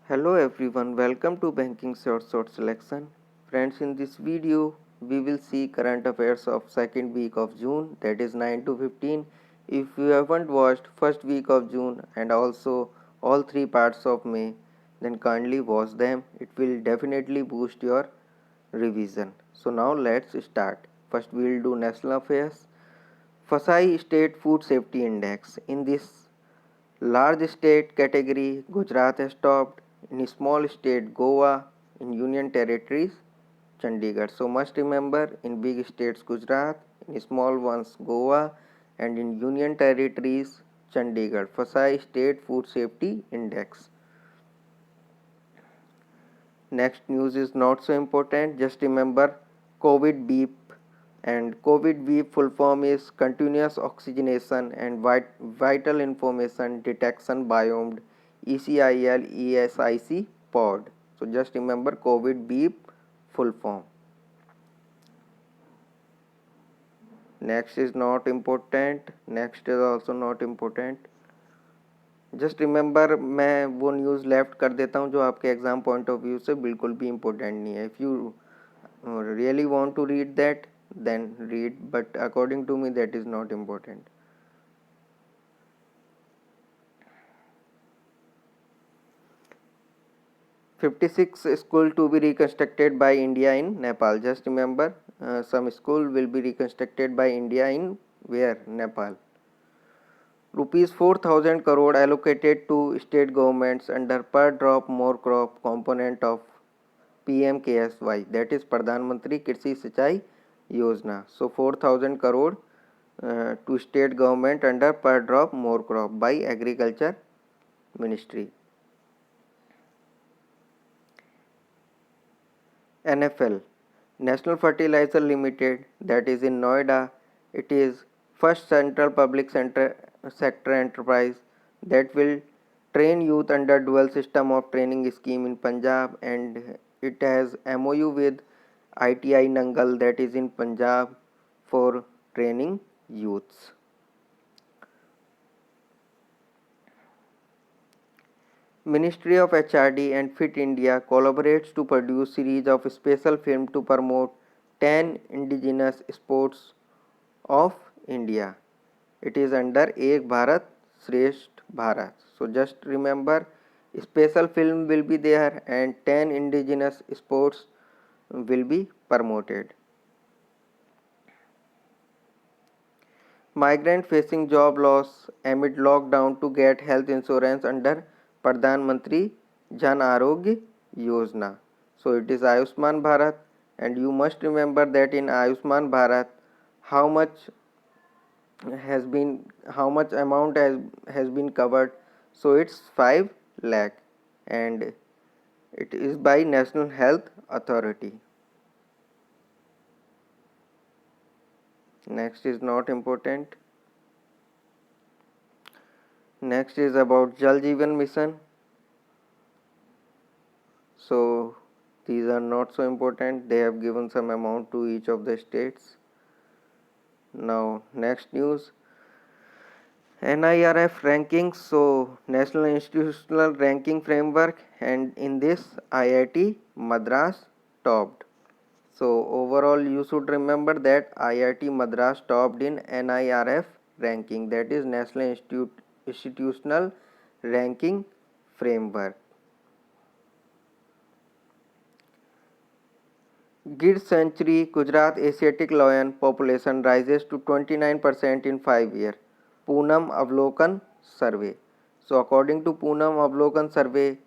Hello everyone, welcome to Banking Short Selection. Friends, in this video, we will see current affairs of second week of June, that is 9 to 15. If you haven't watched first week of June and also all three parts of May, then kindly watch them. It will definitely boost your revision. So now let's start. First we will do national affairs. FSSAI State Food Safety Index. In this large state category, Gujarat has topped. In small state, Goa. In union territories, Chandigarh. So must remember, in big states, Gujarat. In small ones, Goa. And in union territories, Chandigarh. FSSAI State Food Safety Index. Next news is not so important. Just remember COVID beep. And COVID beep full form is continuous oxygenation and vital information detection biomed ECIL ESIC pod. So just remember COVID beep full form. Next is not important. Next is also not important. Just remember मैं वो news left कर देता हूँ जो आपके exam point of view से बिल्कुल भी इम्पोर्टेंट नहीं है. If you really want to read that then read, but according to me that is not important. "56 school to be reconstructed by India in Nepal." Just remember, some school will be reconstructed by India in where? Nepal. Rupees 4,000 crore allocated to state governments under per drop more crop component of PMKSY, that is Pradhan Mantri Krishi Sinchai Yojana. So 4,000 crore to state government under per drop more crop by Agriculture Ministry. NFL, National Fertilizer Limited, that is in Noida. It is first central public sector enterprise that will train youth under dual system of training scheme in Punjab, and it has MOU with ITI Nangal, that is in Punjab, for training youths. Ministry of HRD and Fit India collaborates to produce series of special film to promote 10 indigenous sports of India. It is under Ek Bharat Shresth Bharat. So just remember, special film will be there and 10 indigenous sports will be promoted. Migrant facing job loss amid lockdown to get health insurance under Pradhan Mantri Jan Arogya Yojana. So it is Ayushman Bharat, and you must remember that in Ayushman Bharat how much amount has been covered. So it's 5 lakh, and it is by National Health Authority. Next is not important. Next is about Jal Jeevan Mission. So these are not so important. They have given some amount to each of the states. Now next news, NIRF rankings. So National Institutional Ranking Framework, and in this IIT Madras topped. So overall you should remember that IIT Madras topped in NIRF ranking, that is National Institutional Ranking Framework. Gir Sanctuary Gujarat Asiatic lion population rises to 29% in 5 years. Poonam Avlokan survey. So according to Poonam Avlokan survey,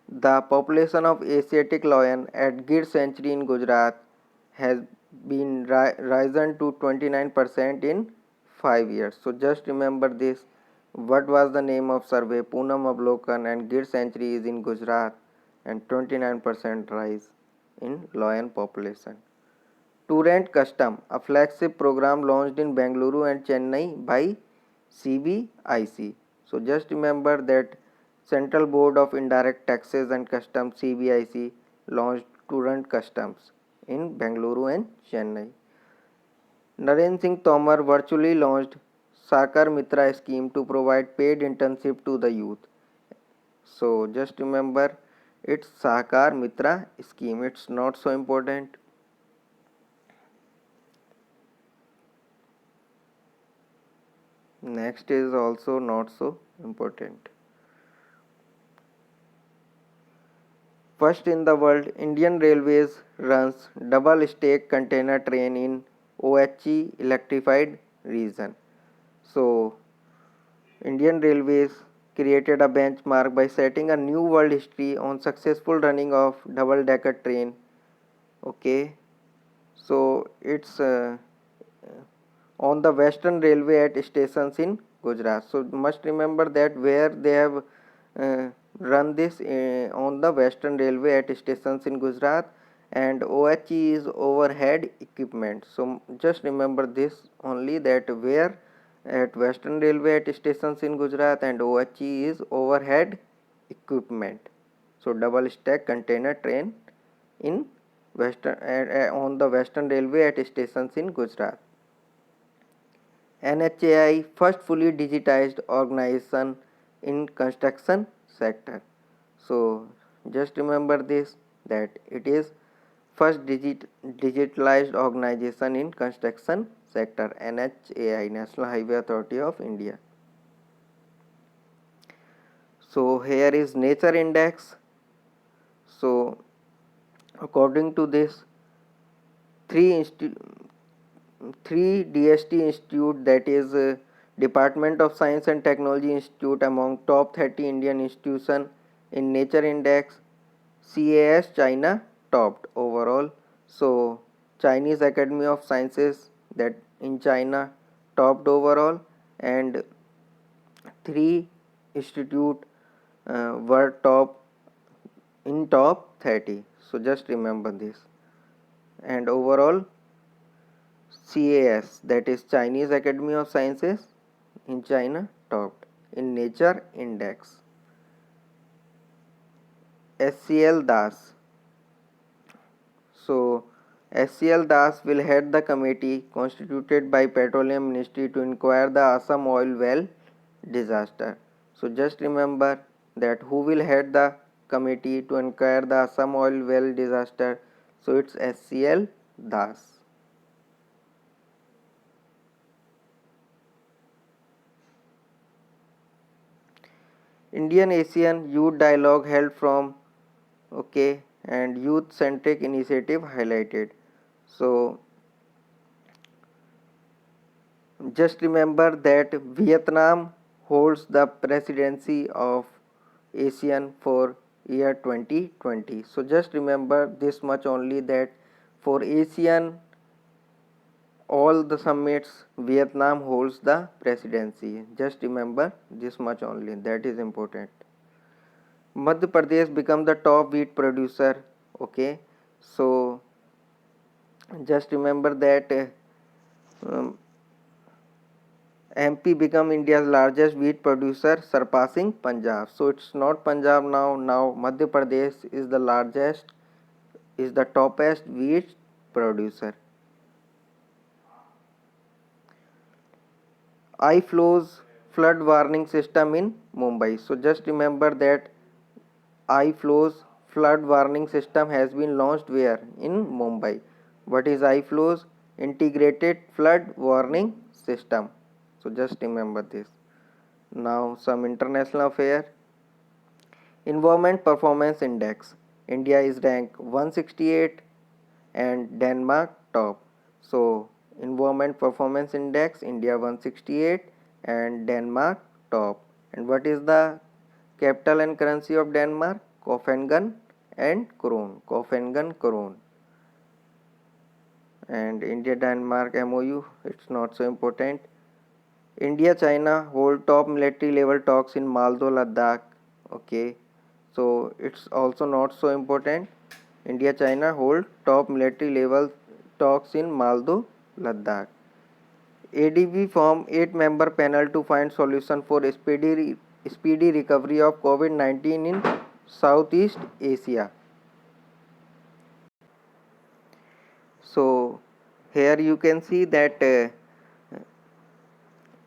the population of Asiatic lion at Gir Sanctuary in Gujarat has been risen to 29% in 5 years. So just remember this. What was the name of survey? Poonam Avlokan, and Gir Sanctuary is in Gujarat, and 29% rise in lion population. Torrent Custom, a flagship program launched in Bengaluru and Chennai by CBIC. So just remember that Central Board of Indirect Taxes and Customs CBIC launched Torrent Customs in Bengaluru and Chennai. Narendra Singh Tomar virtually launched Sakar Mitra scheme to provide paid internship to the youth. So just remember, It's Sahakar Mitra scheme. It's not so important. Next is also not so important. First in the world, Indian Railways runs double stack container train in OHE electrified region. So, Indian Railways created a benchmark by setting a new world history on successful running of double decker train. Okay, so it's on the Western Railway at stations in Gujarat. So must remember that where they have uh, run this on the Western Railway at stations in Gujarat, and OHE is overhead equipment. So just remember this only, that where at Western Railway at stations in Gujarat, and OHE is overhead equipment. So double stack container train in Western on the Western Railway at stations in Gujarat. NHAI first fully digitized organization in construction sector. So just remember this, that it is first digitalized organization in construction sector, NHAI, National Highway Authority of India. So here is nature index. So according to this, three DST institute, that is Department of Science and Technology Institute, among top 30 Indian institution in nature index. CAS China topped overall. So Chinese Academy of Sciences, that in China, topped overall, and three institute were top 30. So just remember this. And overall, CAS, that is Chinese Academy of Sciences in China, topped in nature index. SCL Das. So SCL Das will head the committee constituted by Petroleum Ministry to inquire the Assam oil well disaster. So just remember that who will head the committee to inquire the Assam oil well disaster. So it's SCL Das. Indian Asian Youth Dialogue held from, okay, and youth centric initiative highlighted. So just remember that Vietnam holds the presidency of ASEAN for year 2020. So just remember this much only, that for ASEAN all the summits Vietnam holds the presidency. Just remember this much only, that is important. Madhya Pradesh become the top wheat producer. Okay, so just remember that MP become India's largest wheat producer, surpassing Punjab. So it's not Punjab now. Now Madhya Pradesh is the largest, is the toppest wheat producer. iFlows flood warning system in Mumbai. So just remember that iFlows flood warning system has been launched where? In Mumbai. What is iFlows? Integrated flood warning system. So just remember this. Now some international affair. Environment Performance Index. India is ranked 168 and Denmark top. So Environment Performance Index, India 168 and Denmark top. And what is the capital and currency of Denmark? Copenhagen and Krone. Copenhagen Krone. And India Denmark MOU, it's not so important. India China hold top military level talks in Maldo, Ladakh. Okay, so it's also not so important. India China hold top military level talks in Maldo, Ladakh. ADB form 8-member panel to find solution for speedy recovery of COVID-19 in Southeast Asia. So here you can see that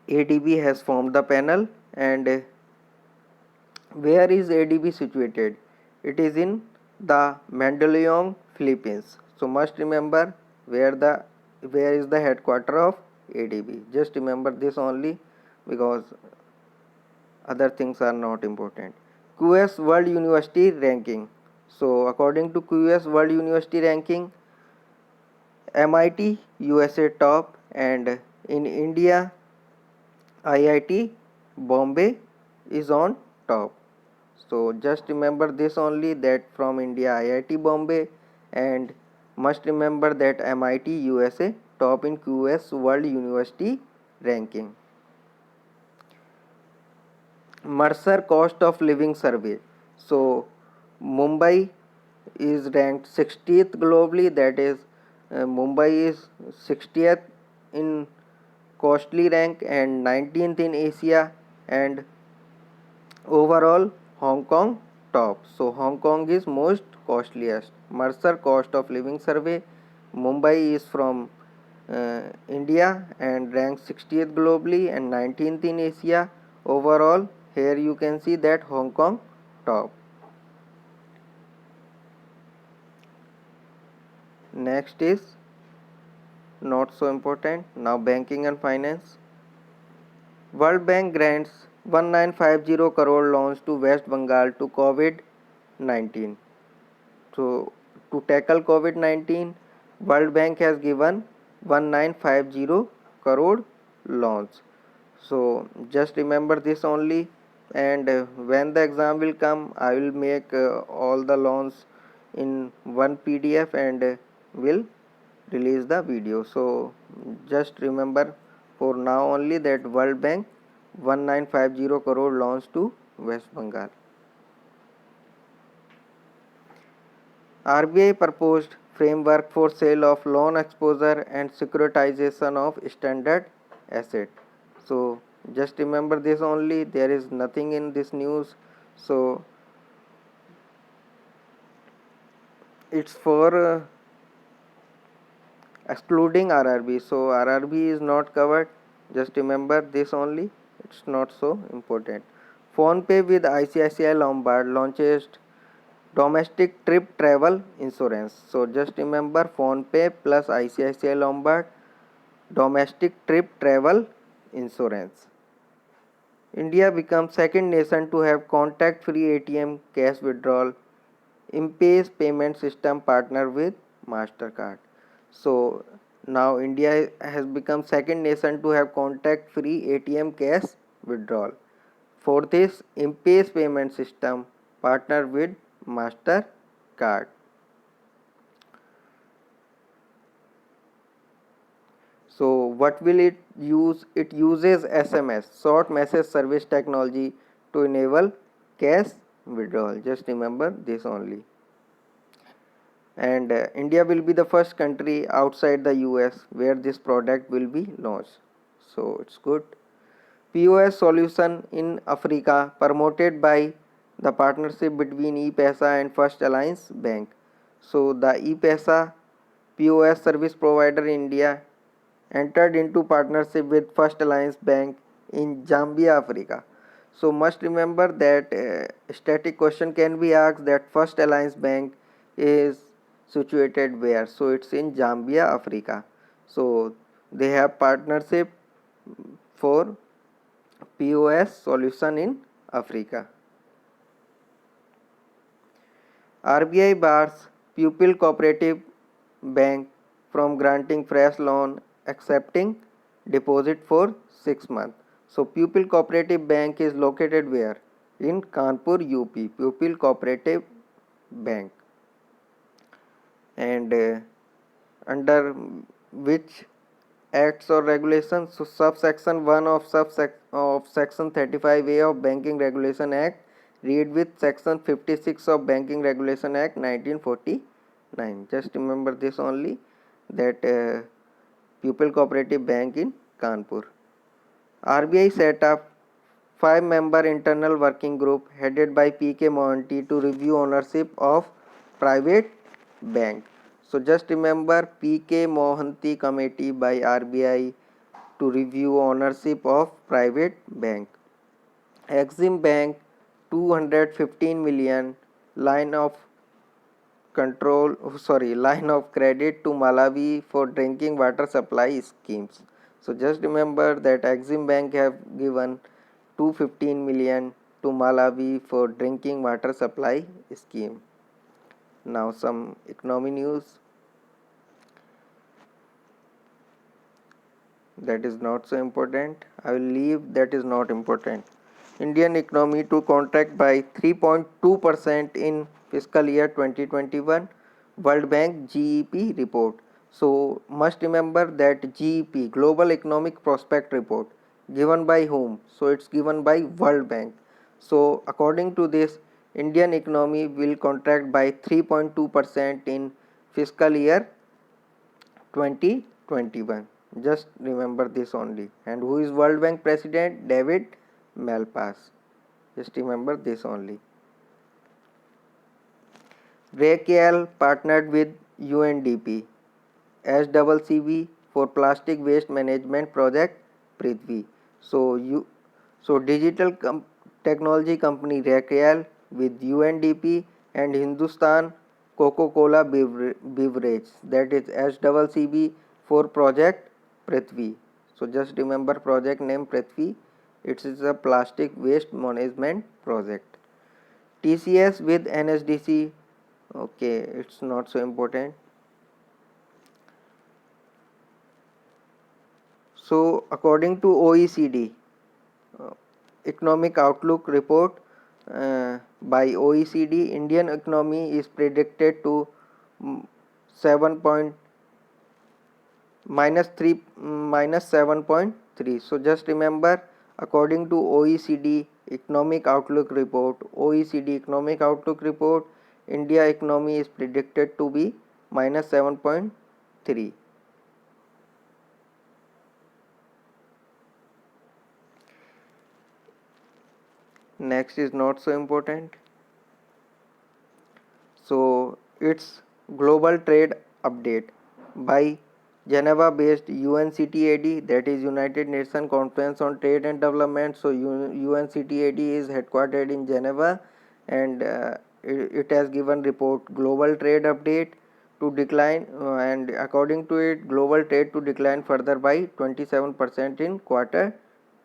ADB has formed the panel. And where is ADB situated? It is in the Mandaluyong, Philippines. So must remember where is the headquarter of ADB. Just remember this only, because other things are not important. QS World University Ranking. So according to QS World University Ranking, MIT USA top, and in India IIT Bombay is on top. So just remember this only, that from India IIT Bombay, and must remember that MIT USA top in QS World University Ranking. Mercer Cost of Living Survey. So Mumbai is ranked 60th globally, that is Mumbai is 60th in costly rank and 19th in Asia, and overall Hong Kong top. So Hong Kong is most costliest. Mercer Cost of Living Survey, Mumbai is from India and ranks 60th globally and 19th in Asia. Overall, here you can see that Hong Kong top. Next is not so important. Now banking and finance. World Bank grants 1950 crore loans to West Bengal to COVID-19. So to tackle COVID-19, World Bank has given 1950 crore loans. So just remember this only, and when the exam will come, I will make all the loans in one PDF and will release the video. So just remember for now only that World Bank 1950 crore loans to West Bengal. RBI proposed framework for sale of loan exposure and securitization of standard asset. So just remember this only, there is nothing in this news. So it's for excluding RRB. So RRB is not covered. Just remember this only, it's not so important. PhonePe with ICICI Lombard launches domestic trip travel insurance. So just remember PhonePe plus ICICI Lombard domestic trip travel insurance. India becomes second nation to have contact free ATM cash withdrawal. Impay's payment system partner with MasterCard. So now India has become second nation to have contact free ATM cash withdrawal. For this, Impay's payment system partner with MasterCard. So what will it use? It uses SMS, short message service technology, to enable cash withdrawal. Just remember this only. And India will be the first country outside the US where this product will be launched. So it's good. POS solution in Africa promoted by the partnership between ePesa and First Alliance Bank. So the ePesa POS service provider in India entered into partnership with First Alliance Bank in Zambia, Africa. So must remember that static question can be asked that First Alliance Bank is situated where. So it's in Zambia, Africa. So they have partnership for POS solution in Africa. RBI bars Pupil Cooperative Bank from granting fresh loan accepting deposit for 6 months. So Pupil Cooperative Bank is located where? In Kanpur, UP. Pupil Cooperative Bank. And under which acts or regulations? So subsection 1 of section 35A of Banking Regulation Act read with section 56 of Banking Regulation Act 1949. Just remember this only, that Pupil Cooperative Bank in Kanpur. RBI set up 5-member internal working group headed by P.K. Mohanty to review ownership of private bank. So just remember P.K. Mohanty committee by RBI to review ownership of private bank. Exim Bank 215 million line of line of credit to Malawi for drinking water supply schemes. So just remember that Exim Bank have given 215 million to Malawi for drinking water supply scheme. Now some economy news that is not so important. I will leave that is not important. Indian economy to contract by 3.2% in fiscal year 2021, World Bank GEP report. So must remember that GEP, Global Economic Prospect Report, given by whom? So it's given by World Bank. So according to this, Indian economy will contract by 3.2% in fiscal year 2021. Just remember this only. And who is World Bank President? David Malpass. Just remember this only. RakeL partnered with UNDP, SCCB for plastic waste management project Prithvi. So digital technology company RakeL with UNDP and Hindustan Coca-Cola beverage, that is SCCB for project Prithvi. So just remember project name Prithvi. It is a plastic waste management project. TCS with NSDC. Okay, it's not so important. So according to OECD economic outlook report by OECD, Indian economy is predicted to 7 point minus 7.3. So just remember, according to OECD economic outlook report, India economy is predicted to be minus 7.3. Next is not so important. So it's global trade update by Geneva based UNCTAD, that is United Nations Conference on Trade and Development. So UNCTAD is headquartered in Geneva, and it has given report global trade update to decline, and according to it, global trade to decline further by 27% in quarter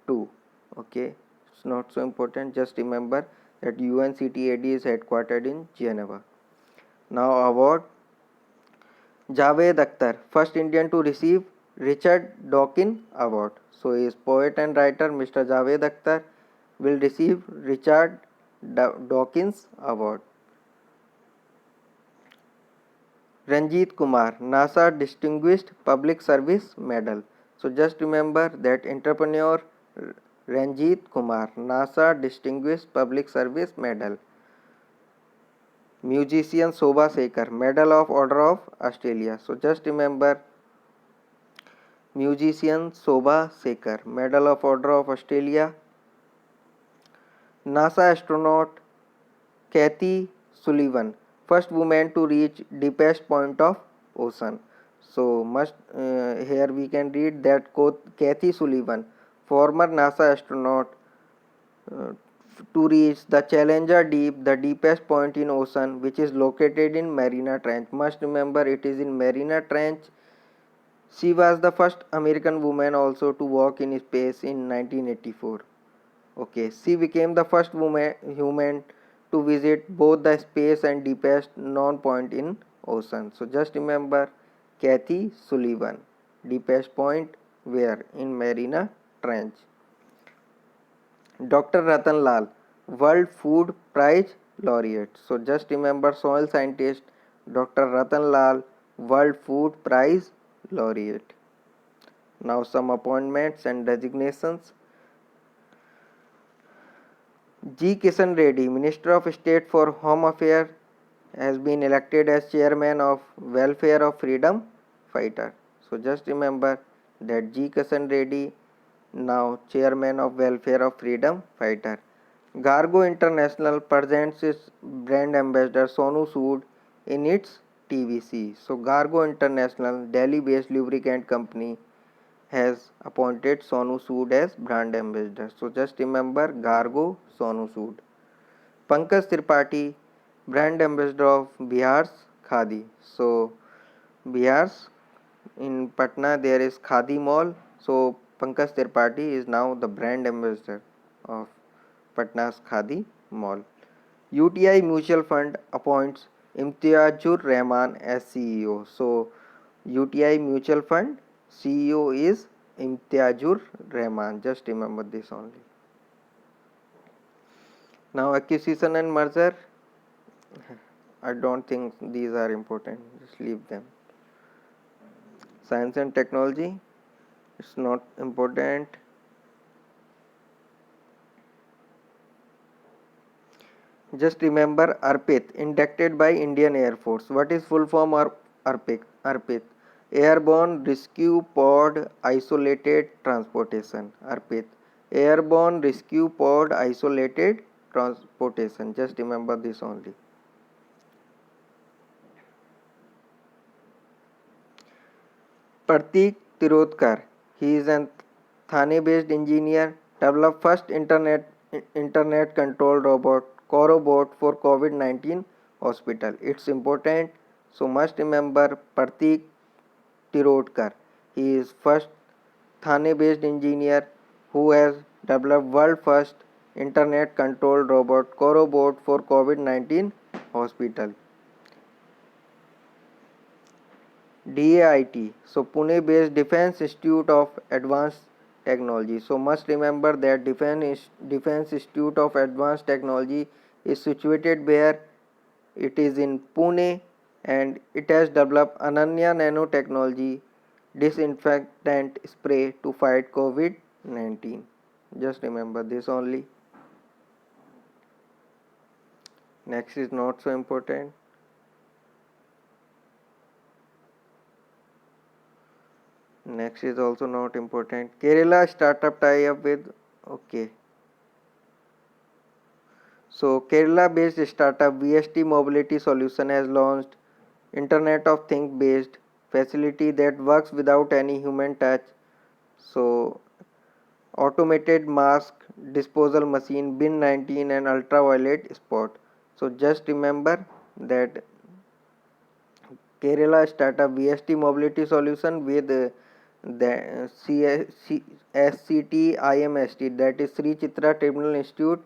2. Okay, it's not so important. Just remember that UNCTAD is headquartered in Geneva. Now award. Javed Akhtar, first Indian to receive Richard Dawkins Award. So his poet and writer Mr. Javed Akhtar will receive Richard Dawkins Award. Ranjit Kumar, NASA Distinguished Public Service Medal. So just remember that entrepreneur Ranjit Kumar, NASA Distinguished Public Service Medal. Musician Shobha Sekar, Medal of Order of Australia. So just remember musician Shobha Sekar, Medal of Order of Australia. NASA astronaut Kathy Sullivan, first woman to reach deepest point of ocean. So here we can read that Kathy Sullivan, former NASA astronaut, to reach the Challenger Deep, the deepest point in ocean, which is located in Mariana Trench. Must remember it is in Mariana Trench. She was the first American woman also to walk in space in 1984. Okay, she became the first human to visit both the space and deepest known point in ocean. So just remember Kathy Sullivan, deepest point where? In Mariana Trench. Dr. Ratan Lal, World Food Prize laureate. So just remember soil scientist Dr. Ratan Lal, World Food Prize laureate. Now some appointments and designations. G. Kishan Reddy, Minister of State for Home Affairs, has been elected as Chairman of Welfare of Freedom Fighter. So just remember that G. Kishan Reddy, now Chairman of Welfare of Freedom Fighter. Gargo International presents its brand ambassador Sonu Sood in its TVC. So Gargo International, Delhi-based lubricant company, has appointed Sonu Sood as brand ambassador. So just remember Gargo, Sonu Sood. Pankaj Tripathi, brand ambassador of Bihar's Khadi. So Bihar's in Patna there is Khadi Mall. So Pankaj Tripathi is now the brand ambassador of Patna's Khadi Mall. UTI Mutual Fund appoints Imtiazur Rahman as CEO. So UTI Mutual Fund CEO is Imtiazur Rahman. Just remember this only. Now acquisition and merger. I don't think these are important. Just leave them. Science and technology. It's not important. Just remember ARPIT, inducted by Indian Air Force. What is full form of ARPIT? ARPIT, Airborne Rescue Pod Isolated Transportation. ARPIT, Airborne Rescue Pod Isolated Transportation. Just remember this only. Pratik Tirodkar, he is an Thane-based engineer, developed first internet controlled robot Corobot for COVID-19 hospital. It's important, so must remember Pratik Tirodkar. He is first Thane-based engineer who has developed world first internet controlled robot Corobot for COVID-19 hospital. DAIT, so Pune based Defense Institute of Advanced Technology. So must remember that Defense Institute of Advanced Technology is situated where it is in Pune, and it has developed Ananya nanotechnology disinfectant spray to fight COVID-19. Just remember this only. Next is not so important. Next is also not important. Kerala startup tie up with, okay. So Kerala based startup VST Mobility Solution has launched Internet of Things based facility that works without any human touch. So automated mask disposal machine, bin 19 and ultraviolet spot. So just remember that Kerala startup VST Mobility Solution with the SCT IMST, that is Sri Chitra Terminal Institute,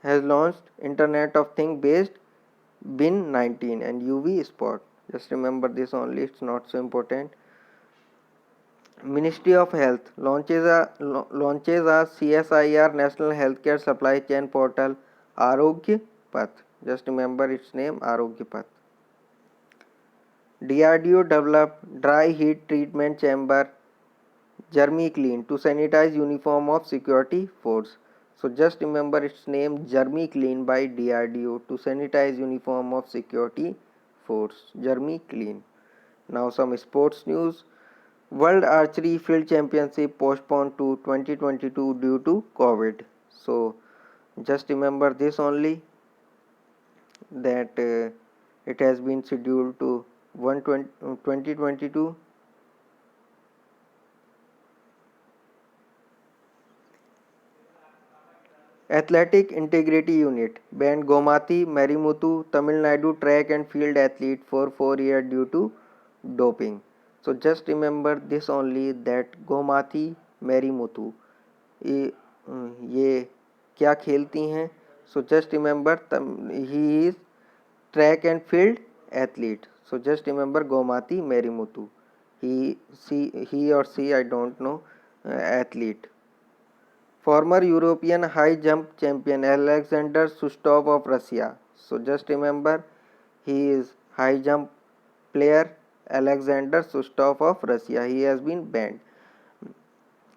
has launched Internet of Things based bin 19 and UV spot. Just remember this only, it's not so important. Ministry of Health launches a CSIR National Healthcare Supply Chain Portal Arogya Path. Just remember its name, Arogya Path. DRDO developed dry heat treatment chamber Germiclean to sanitize uniform of security force. So just remember its name, Germiclean by DRDO, to sanitize uniform of security force. Germiclean. Now some sports news. World Archery Field Championship postponed to 2022 due to COVID. So just remember this only, that it has been scheduled to 2022. Athletic Integrity Unit banned Gomati Marimuthu, Tamil Nadu track and field athlete for 4 years due to doping. So just remember this only, that Gomati Marimuthu ये क्या खेलती हैं. So just remember he is track and field athlete. So just remember Gomati Marimuthu. He or she, I don't know, athlete. Former European high jump champion Alexander Shustov of Russia. So just remember he is high jump player Alexander Shustov of Russia. He has been banned.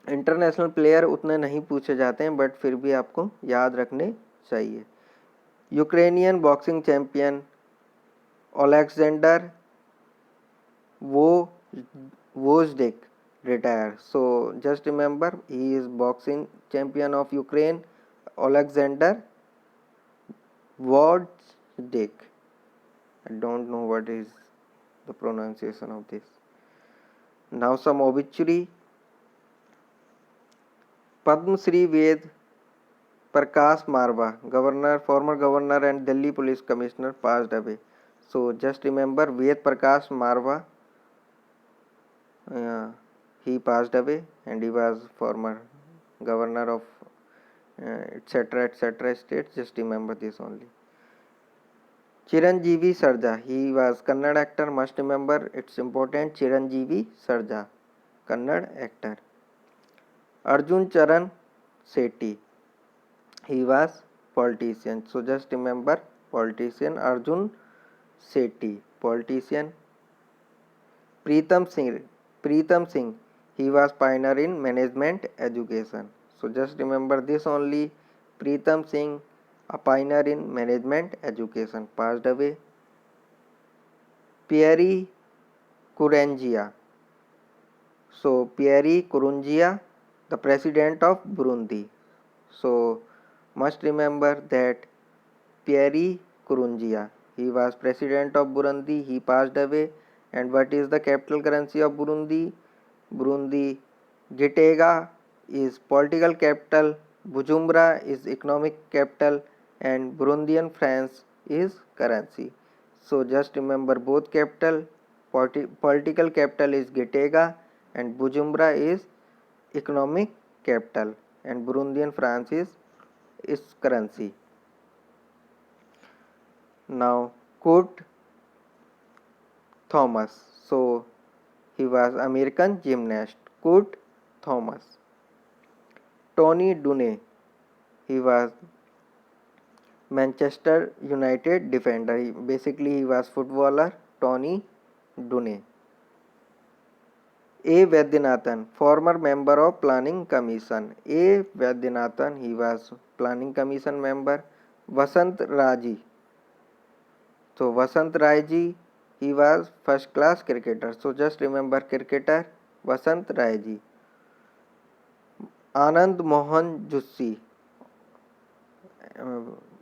International player उतने नहीं पूछे जाते हैं, but फिर भी आपको याद रखने चाहिए. यूक्रेनियन बॉक्सिंग चैंपियन ओलेक्जेंडर वोज्डेक retire. So just remember he is boxing champion of Ukraine, Alexander Wojcik. I don't know what is the pronunciation of this. Now some obituary. Padma Shri Ved Prakash Marwa, governor, former governor and Delhi police commissioner, passed away. So just remember Ved Prakash Marwa, uh, he passed away and he was former governor of etc states. Just remember this only. Chiranjeevi Sarja, he was Kannada actor, must remember, it's important. Chiranjeevi Sarja, Kannada actor. Arjun Charan Sethi, he was politician. So just remember politician Arjun Sethi, politician. Preetham Singh, he was pioneer in management education. So just remember this only. Preetham Singh, a pioneer in management education, passed away. Pierre Kourangia. So Pierre Kourangia, the president of Burundi. So must remember that Pierre Kourangia, he was president of Burundi, he passed away. And what is the capital currency of Burundi? Burundi Gitega is political capital, Bujumbura is economic capital, and Burundian francs is currency. So just remember both capital. Political capital is Gitega and Bujumbura is economic capital, and Burundian francs is currency. Now Kurt Thomas, so he was American gymnast. Kurt Thomas. Tony Dunne, he was Manchester United defender. Basically he was footballer Tony Dunne. A. Vaidyanathan, former member of Planning Commission. A. Vaidyanathan, he was Planning Commission member. Vasant Raji, so Vasant Raji, he was first class cricketer. So just remember cricketer Vasant Raji. Anand Mohan Jussi,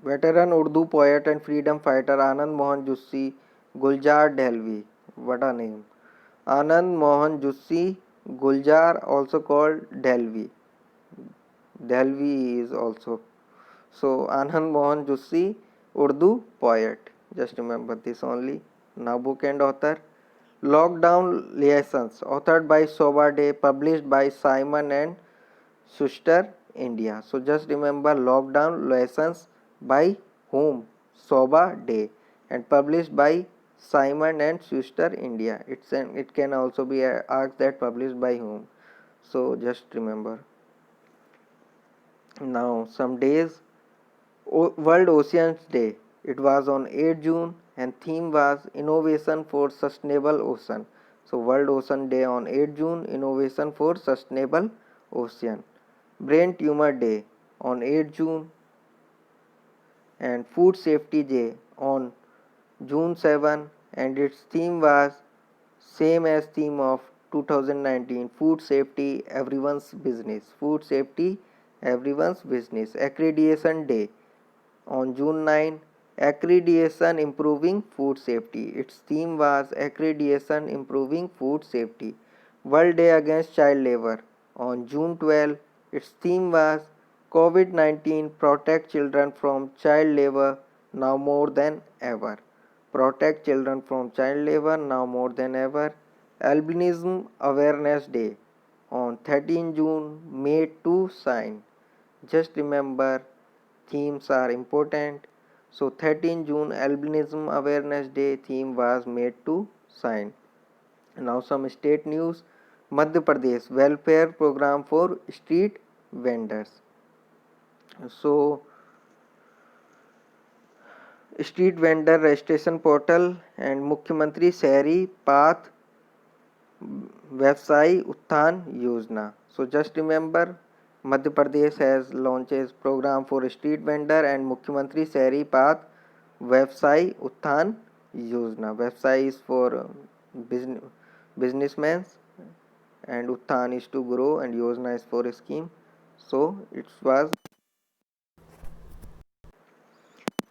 veteran Urdu poet and freedom fighter Anand Mohan Jussi Guljar Delvi. What a name. Anand Mohan Jussi Guljar, also called Delvi. Delvi is also. So Anand Mohan Jussi, Urdu poet. Just remember this only. Now book and author. Lockdown Liaisons, authored by Soba Day, published by Simon and Schuster, India. So just remember Lockdown Liaisons by whom? Soba Day, and published by Simon and Schuster, India. It can also be asked that published by whom. So just remember. Now some days. World Oceans Day. It was on 8 June and theme was Innovation for Sustainable Ocean. So World Ocean Day on 8 June, Innovation for Sustainable Ocean. Brain Tumor Day on 8 June and Food Safety Day on June 7, and its theme was same as theme of 2019, food safety everyone's business. Food safety everyone's business. Accreditation Day on June 9, accreditation improving food safety. Its theme was accreditation improving food safety. World Day Against Child Labor on June 12, its theme was COVID-19 protect children from child labor now more than ever. Protect children from child labor now more than ever. Albinism Awareness Day on 13 June, made to sign. Just remember themes are important. So 13 June Albinism Awareness Day theme was made to sign. Now some state news. Madhya Pradesh welfare program for street vendors. So street vendor registration portal and Mukhyamantri Shahri Path Vyavsayi Uttan Yojana. So just remember Madhya Pradesh has launches program for street vendor and Mukhyamantri Shahri Path Vyavsayi Uttan Yojana. Vyavsayi is for businessmen and Uttan is to grow and Yojana is for a scheme. So it was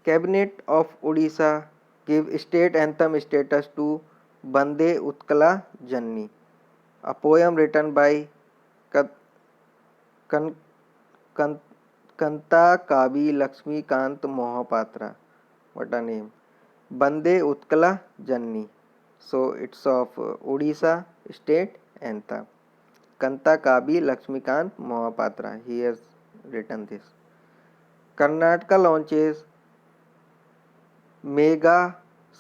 Cabinet of Odisha give state anthem status to Bande Utkala Janni, a poem written by Kan, Kanta Kavi Lakshmikant Mohapatra. What a name. Bande Utkala Janni. So it's of Odisha state anthem. Kanta Kavi Lakshmikant Mohapatra. He has written this. Karnataka launches Mega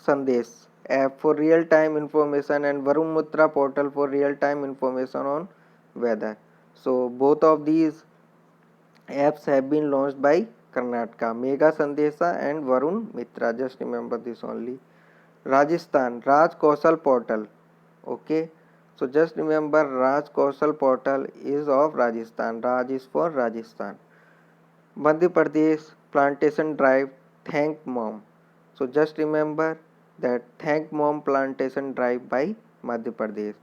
Sandesh app for real-time information and Varun Mutra portal for real-time information on weather. So both of these apps have been launched by Karnataka, Mega Sandesha and Varun Mitra. Just remember this only. Rajasthan, Raj Kaushal portal. Okay. So just remember Raj Kaushal portal is of Rajasthan. Raj is for Rajasthan. Madhya Pradesh, plantation drive, thank mom. So just remember that thank mom plantation drive by Madhya Pradesh.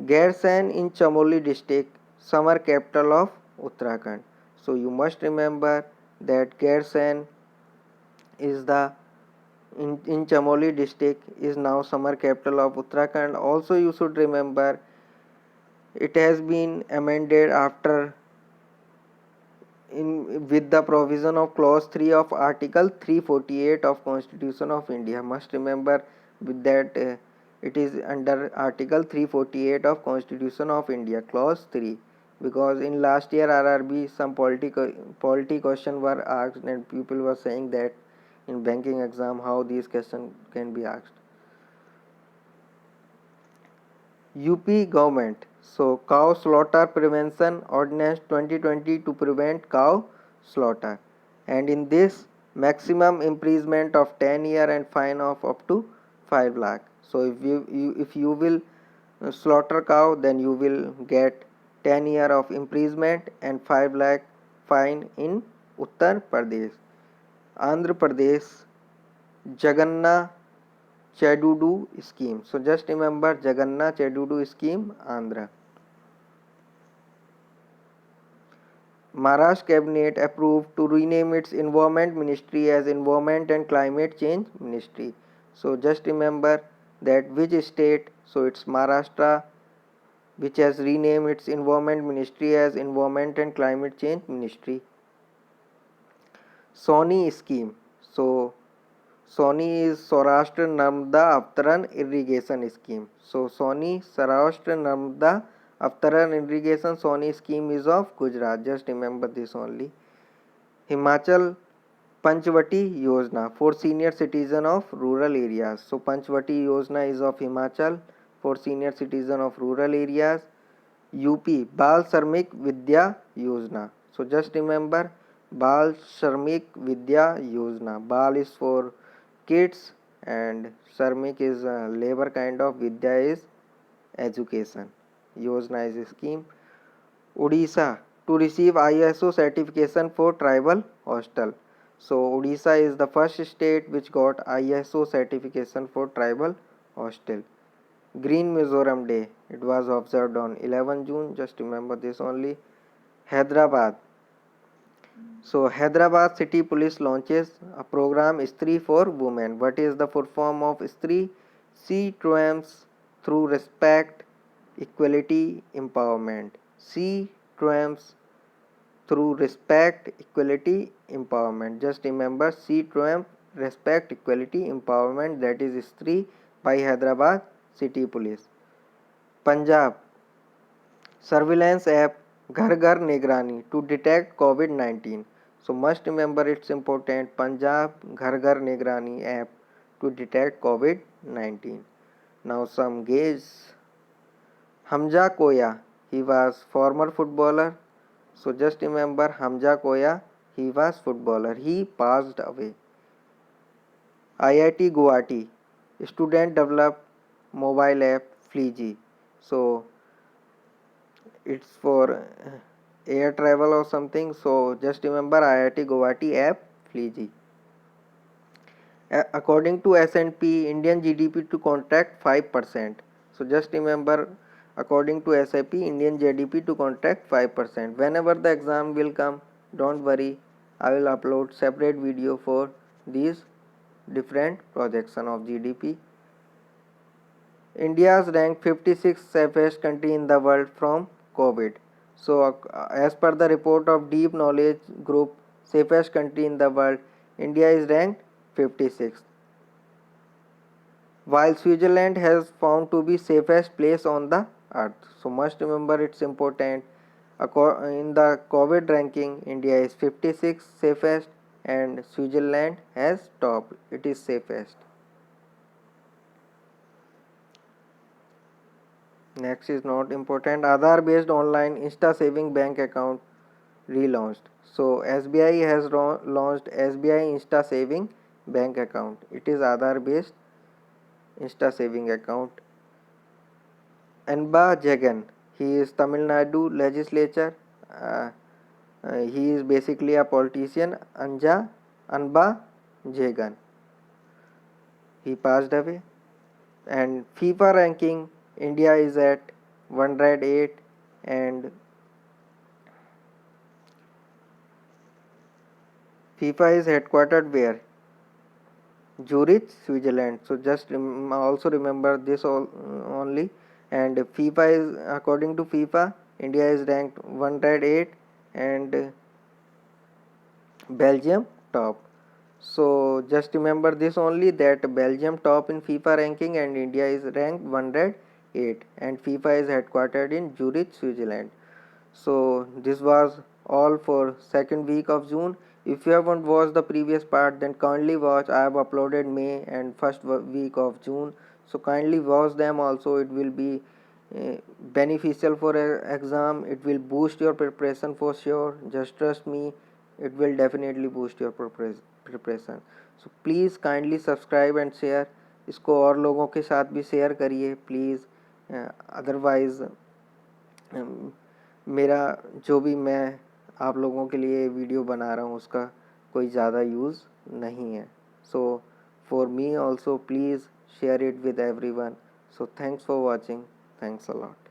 Gairsan in Chamoli district, summer capital of Uttarakhand. So you must remember that Gairsan is the in Chamoli district is now summer capital of Uttarakhand. Also you should remember it has been amended after with the provision of clause 3 of article 348 of Constitution of India. Must remember with that it is under article 348 of Constitution of India, clause 3, because in last year RRB some polity question were asked and people were saying that in banking exam how these questions can be asked. UP government, so cow slaughter prevention ordinance 2020 to prevent cow slaughter, and in this maximum imprisonment of 10 year and fine of up to 5 lakh. So if you will slaughter cow, then you will get 10 year of imprisonment and 5 lakh fine in Uttar Pradesh. Andhra Pradesh, Jagannath Chedudu scheme. So just remember Jagannath Chedudu scheme, Andhra. Maharashtra cabinet approved to rename its environment ministry as Environment and Climate Change Ministry. So just remember that which state, so it's Maharashtra, which has renamed its environment ministry as Environment and Climate Change Ministry. Sony scheme. So Sony is Saurashtra Narmada Avtaran Irrigation Scheme. So Sony Saurashtra Narmada Avtaran Irrigation Sony scheme is of Gujarat. Just remember this only. Himachal Panchvati Yojana for senior citizen of rural areas. So Panchvati Yojana is of Himachal for senior citizen of rural areas. UP Bal Sharmik Vidya Yojana. So just remember Bal Sharmik Vidya Yojana. Bal is for kids and Sharmik is a labor kind of, Vidya is education. Yojana is a scheme. Odisha to receive ISO certification for tribal hostel. So Odisha is the first state which got ISO certification for tribal hostel. Green Mizoram Day, it was observed on 11 June. Just remember this only. Hyderabad. So Hyderabad City Police launches a program Stri for Women. What is the full form of Stri? She triumphs through respect, equality, empowerment. She triumphs through respect, equality, empowerment. Just remember she triumphs, respect, equality, empowerment. That is Stri by Hyderabad City Police. Punjab surveillance app Ghar Ghar Nigrani to detect COVID-19. So must remember it's important. Punjab Ghar Ghar Nigrani app to detect COVID-19. Now some gays. Hamza Koya, he was former footballer. So just remember Hamza Koya, he was footballer. He passed away. IIT Guwahati, student developed mobile app Fleegy. So it's for air travel or something. So just remember IIT Guwahati app Fleegy. According to S&P, Indian GDP to contract 5%. So just remember according to SIP, Indian GDP to contract 5%. Whenever the exam will come, don't worry, I will upload separate video for these different projection of GDP. India is ranked 56th safest country in the world from COVID. So as per the report of Deep Knowledge Group, safest country in the world, India is ranked 56th, while Switzerland has found to be safest place on the earth. So must remember, it's important. In the COVID ranking, India is 56th safest and Switzerland has top. It is safest. Next is not important. Aadhaar based online Insta saving bank account relaunched. So SBI has launched SBI Insta saving bank account. It is Aadhaar based Insta saving account. Anba Jagan, he is Tamil Nadu legislature. He is basically a politician. Anba Jagan. He passed away. And FIFA ranking, India is at 108 and FIFA is headquartered where? Zurich, Switzerland. So just also remember this only. And FIFA is, according to FIFA, India is ranked 108 and Belgium top. So just remember this only, that Belgium top in FIFA ranking and India is ranked 108 and FIFA is headquartered in Zurich, Switzerland. So this was all for second week of June. If you haven't watched the previous part, then kindly watch. I have uploaded May and first week of June, so kindly watch them also. It will be beneficial for exam. It will boost your preparation for sure. Just trust me, it will definitely boost your preparation. So please kindly subscribe and share. इसको और लोगों के साथ भी share करिए please. Otherwise मेरा जो भी मैं आप लोगों के लिए वीडियो बना रहा हूँ उसका कोई ज़्यादा यूज़ नहीं है. So for me also please share it with everyone. So thanks for watching. Thanks a lot.